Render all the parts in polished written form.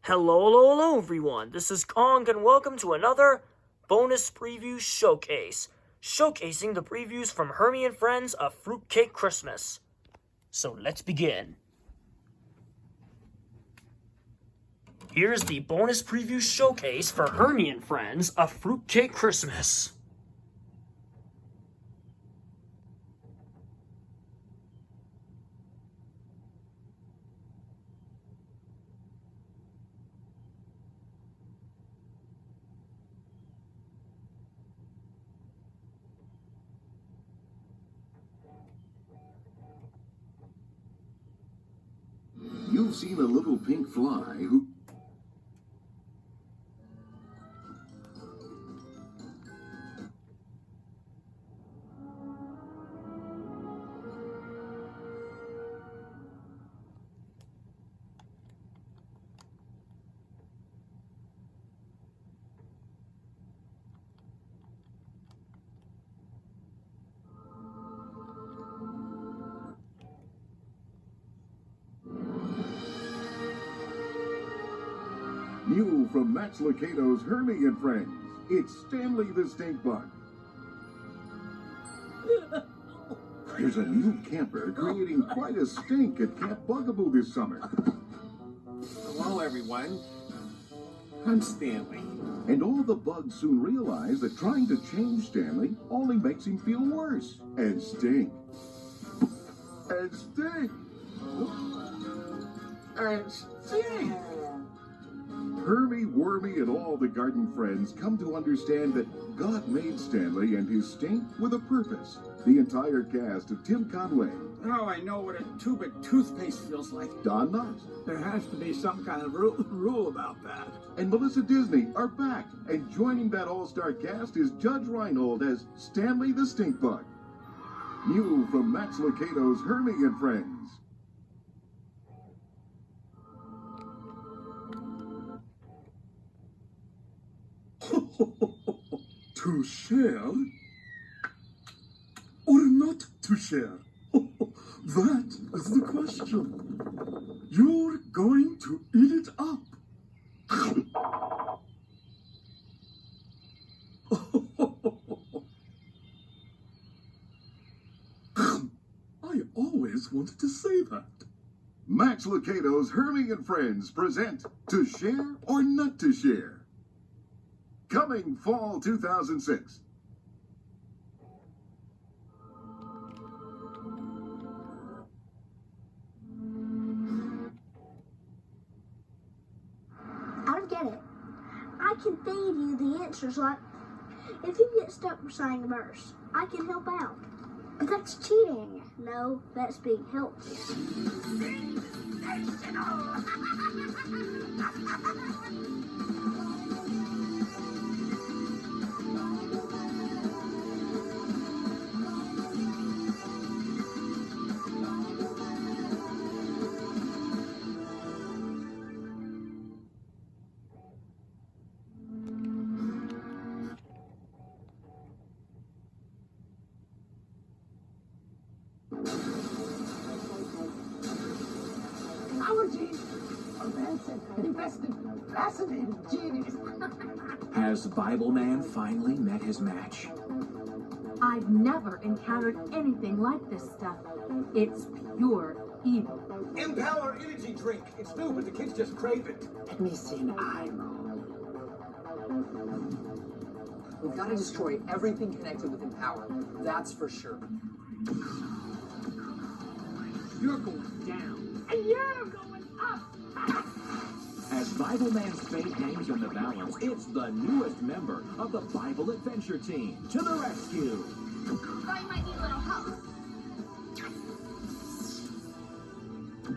Hello everyone, this is Kong and welcome to another bonus preview showcase, showcasing the previews from Hermie and Friends of Fruitcake Christmas. So let's begin. Here's the bonus preview showcase for Hermie and Friends of Fruitcake Christmas. You've seen a little pink fly who... New from Max Lucado's Hermie and Friends, it's Stanley the Stinkbug. There's a new camper creating quite a stink at Camp Bugaboo this summer. Hello, everyone. I'm Stanley. And all the bugs soon realize that trying to change Stanley only makes him feel worse and stink. And stink. And stink. Hermie, Wormy, and all the garden friends come to understand that God made Stanley and his stink with a purpose. The entire cast of Tim Conway. Now I know what a tube of toothpaste feels like. Don Knotts. There has to be some kind of rule about that. And Melissa Disney are back. And joining that all-star cast is Judge Reinhold as Stanley the Stinkbug. New from Max Lucado's Hermie and Friends. To share or not to share? That is the question. You're going to eat it up. I always wanted to say that. Max Lucado's Hermie and Friends present To Share or Not to Share. Coming fall 2006. I don't get it. I can feed you the answers, like if you get stuck reciting a verse, I can help out. But that's cheating. No, that's being helpful. Allergies are rancid, infested, fascinating genius. Has Bibleman finally met his match? I've never encountered anything like this stuff. It's pure evil. Empower energy drink. It's new, but the kids just crave it. Let me see an eye roll. We've got to destroy everything connected with Empower. That's for sure. You're going down, and you're going up. As Bibleman's fate hangs in the balance, it's the newest member of the Bible Adventure Team to the rescue. Thought you might need a little help.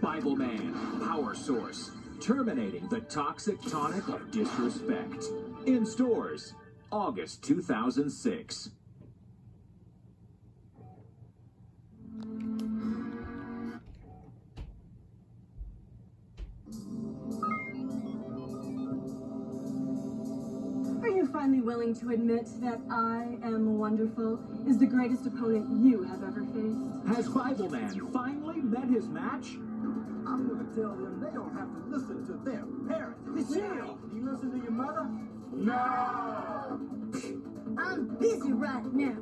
Bibleman, Powersource, terminating the toxic tonic of disrespect. In stores, August 2006. Are you finally willing to admit that I am wonderful is the greatest opponent you have ever faced? Has Bibleman finally met his match? I'm going to tell them they don't have to listen to their parents. Will, you listen to your mother? no! I'm busy right now.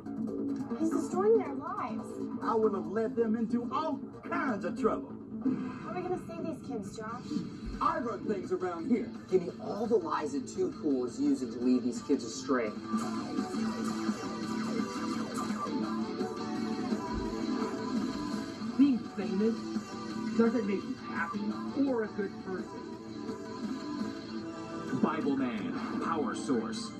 He's destroying their lives. I would have led them into all kinds of trouble. How are we gonna save these kids, Josh? I run things around here. Give me all the lies that Too Cool is using to lead these kids astray. Being famous doesn't make you happy or a good person. Bibleman, Powersource.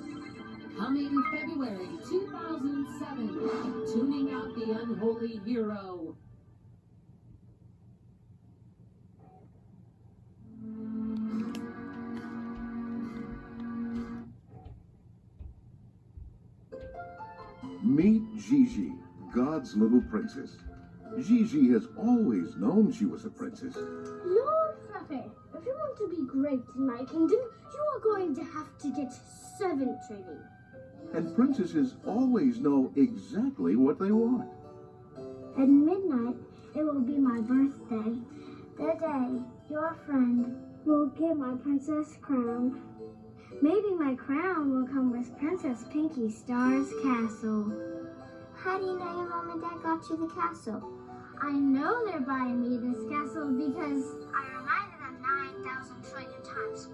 Coming February 2007, tuning out the Unholy Hero. Meet Gigi, God's little princess. Gigi has always known she was a princess. Lord Fluffy, if you want to be great in my kingdom, you are going to have to get 7 training. And princesses always know exactly what they want. At midnight, it will be my birthday. That day, your friend will get my princess crown. Maybe my crown will come with Princess Pinky Star's castle. How do you know your mom and dad got you the castle? I know they're buying me this castle because I reminded them 9,000 trillion times.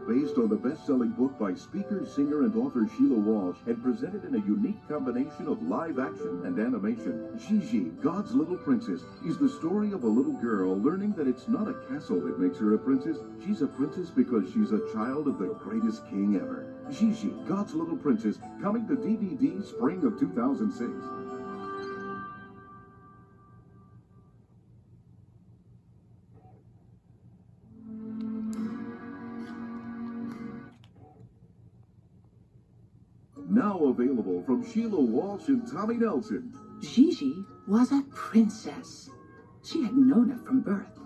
Based on the best-selling book by speaker, singer, and author Sheila Walsh, and presented in a unique combination of live action and animation, Gigi, God's Little Princess, is the story of a little girl learning that it's not a castle that makes her a princess. She's a princess because she's a child of the greatest king ever. Gigi, God's Little Princess, coming to DVD spring of 2006. Now available from Sheila Walsh and Tommy Nelson. Gigi was a princess. She had known it from birth.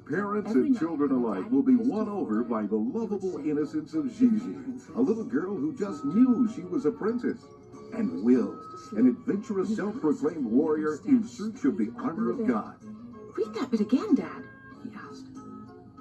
Parents and children alike will be won over by the lovable innocence of Gigi, a little girl who just knew she was a princess. And Will, an adventurous self-proclaimed warrior in search of the armor of God. Read that bit again, Dad, he asked.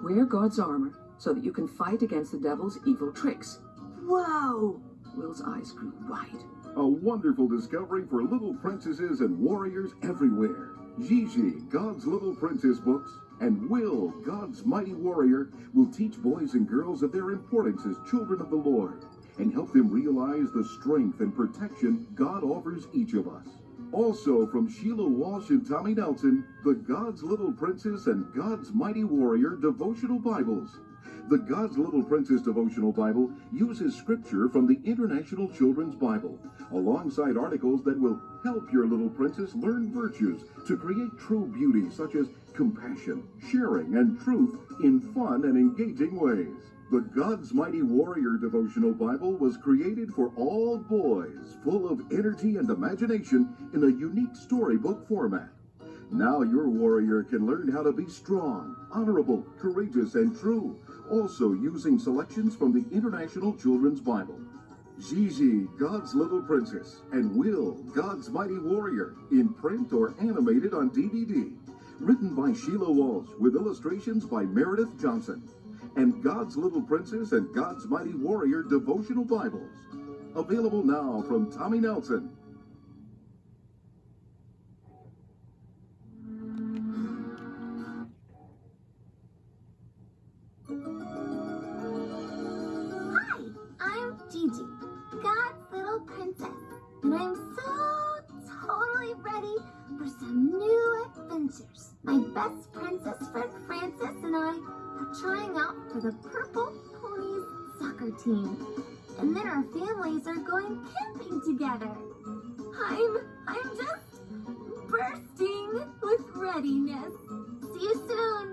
Wear God's armor so that you can fight against the devil's evil tricks. Whoa! Will's eyes grew wide. A wonderful discovery for little princesses and warriors everywhere. Gigi, God's Little Princess books, and Will, God's Mighty Warrior, will teach boys and girls of their importance as children of the Lord and help them realize the strength and protection God offers each of us. Also from Sheila Walsh and Tommy Nelson, the God's Little Princess and God's Mighty Warrior devotional Bibles. The God's Little Princess Devotional Bible uses scripture from the International Children's Bible, alongside articles that will help your little princess learn virtues to create true beauty such as compassion, sharing, and truth in fun and engaging ways. The God's Mighty Warrior Devotional Bible was created for all boys, full of energy and imagination in a unique storybook format. Now your warrior can learn how to be strong, honorable, courageous, and true, also using selections from the International Children's Bible. Gigi, God's Little Princess, and Will, God's Mighty Warrior, in print or animated on DVD. Written by Sheila Walsh with illustrations by Meredith Johnson. And God's Little Princess and God's Mighty Warrior devotional Bibles. Available now from Tommy Nelson. Gigi, God's Little Princess, and I'm so totally ready for some new adventures. My best princess friend Frances and I are trying out for the Purple Ponies soccer team, and then our families are going camping together. I'm just bursting with readiness. See you soon.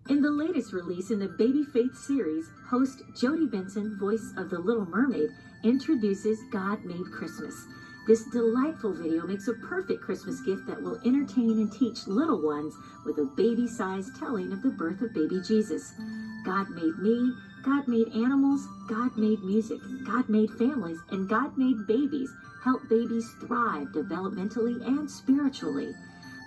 In the latest release in the Baby Faith series, host Jodie Benson, voice of The Little Mermaid, introduces God Made Christmas. This delightful video makes a perfect Christmas gift that will entertain and teach little ones with a baby-sized telling of the birth of baby Jesus. God made me, God made animals, God made music, God made families, and God made babies. Help babies thrive developmentally and spiritually.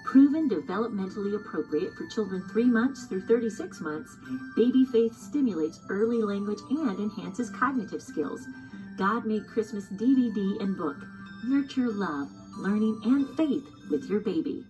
Proven developmentally appropriate for children 3 months through 36 months, Baby Faith stimulates early language and enhances cognitive skills. God made Christmas DVD and book. Nurture love, learning, and faith with your baby.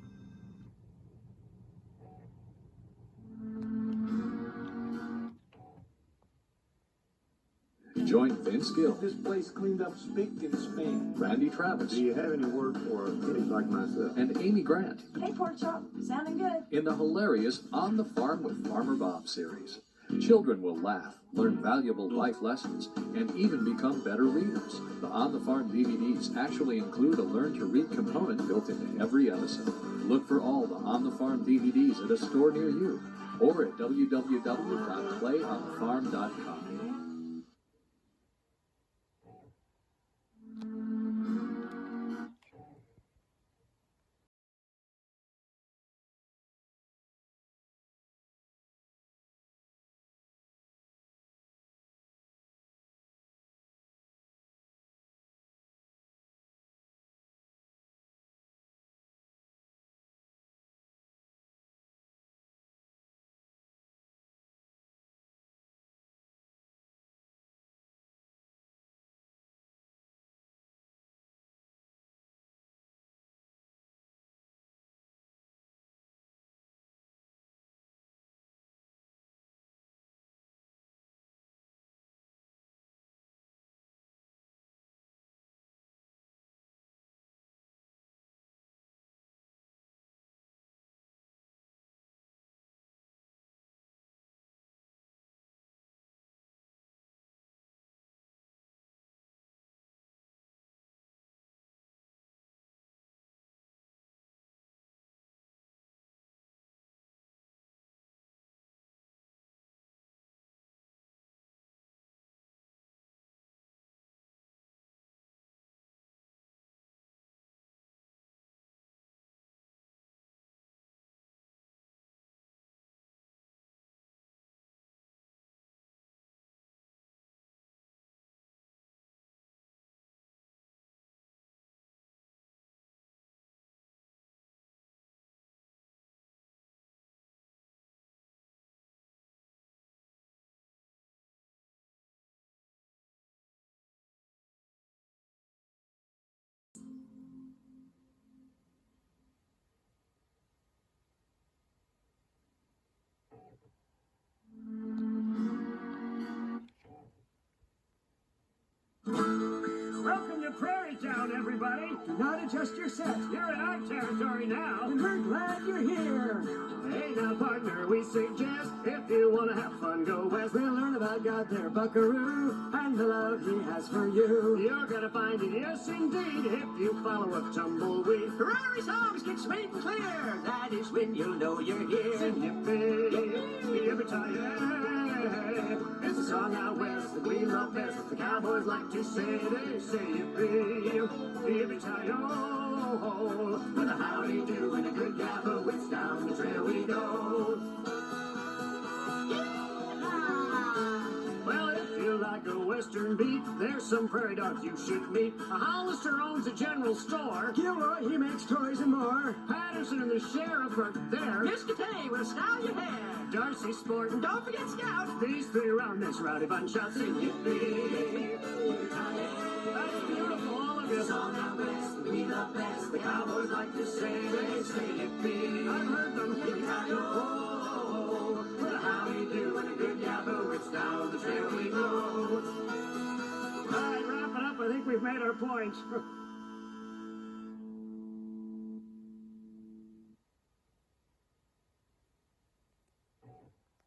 Join Vince Gill, This place cleaned up spick and span. Randy Travis, Do you have any word for a kid like myself? and Amy Grant Hey, pork chop. Sounding good. in the hilarious On the Farm with Farmer Bob series. Children will laugh, learn valuable life lessons, and even become better readers. The On the Farm DVDs actually include a Learn to Read component built into every episode. Look for all the On the Farm DVDs at a store near you or at www.playonthefarm.com. Welcome to Prairie Town, everybody. Do not adjust your set. You're in our territory now, and we're glad you're here. Hey now, partner, we suggest if you want to have fun, go west. We'll learn about God there, buckaroo, and the love he has for you. You're gonna find it, yes indeed, if you follow a tumbleweed. Prairie songs get sweet and clear. That is when you'll know you're here. Sing yippee, yippee, every time. It's a song out west that we love best. The cowboys like to say, they say yippee, yippee, tie-yo. With a howdy do and a good gap of wits, down the trail we go. Well, if you like a western beat, there's some prairie dogs you should meet. A Hollister owns a general store. Gilroy, he makes toys and more. Patterson and the sheriff are there. Mr. K will style your hair. Darcy Sport, and don't forget Scout. These three around this rowdy bunch shout, sing yippee. That's beautiful, all of you. Song out west, we love best. The cowboys like to say, they say yippee. I've heard them. Yippee-ki-yo. With a howdy do and a good yaboo, it's down the trail we go. All right, wrap it up. I think we've made our point.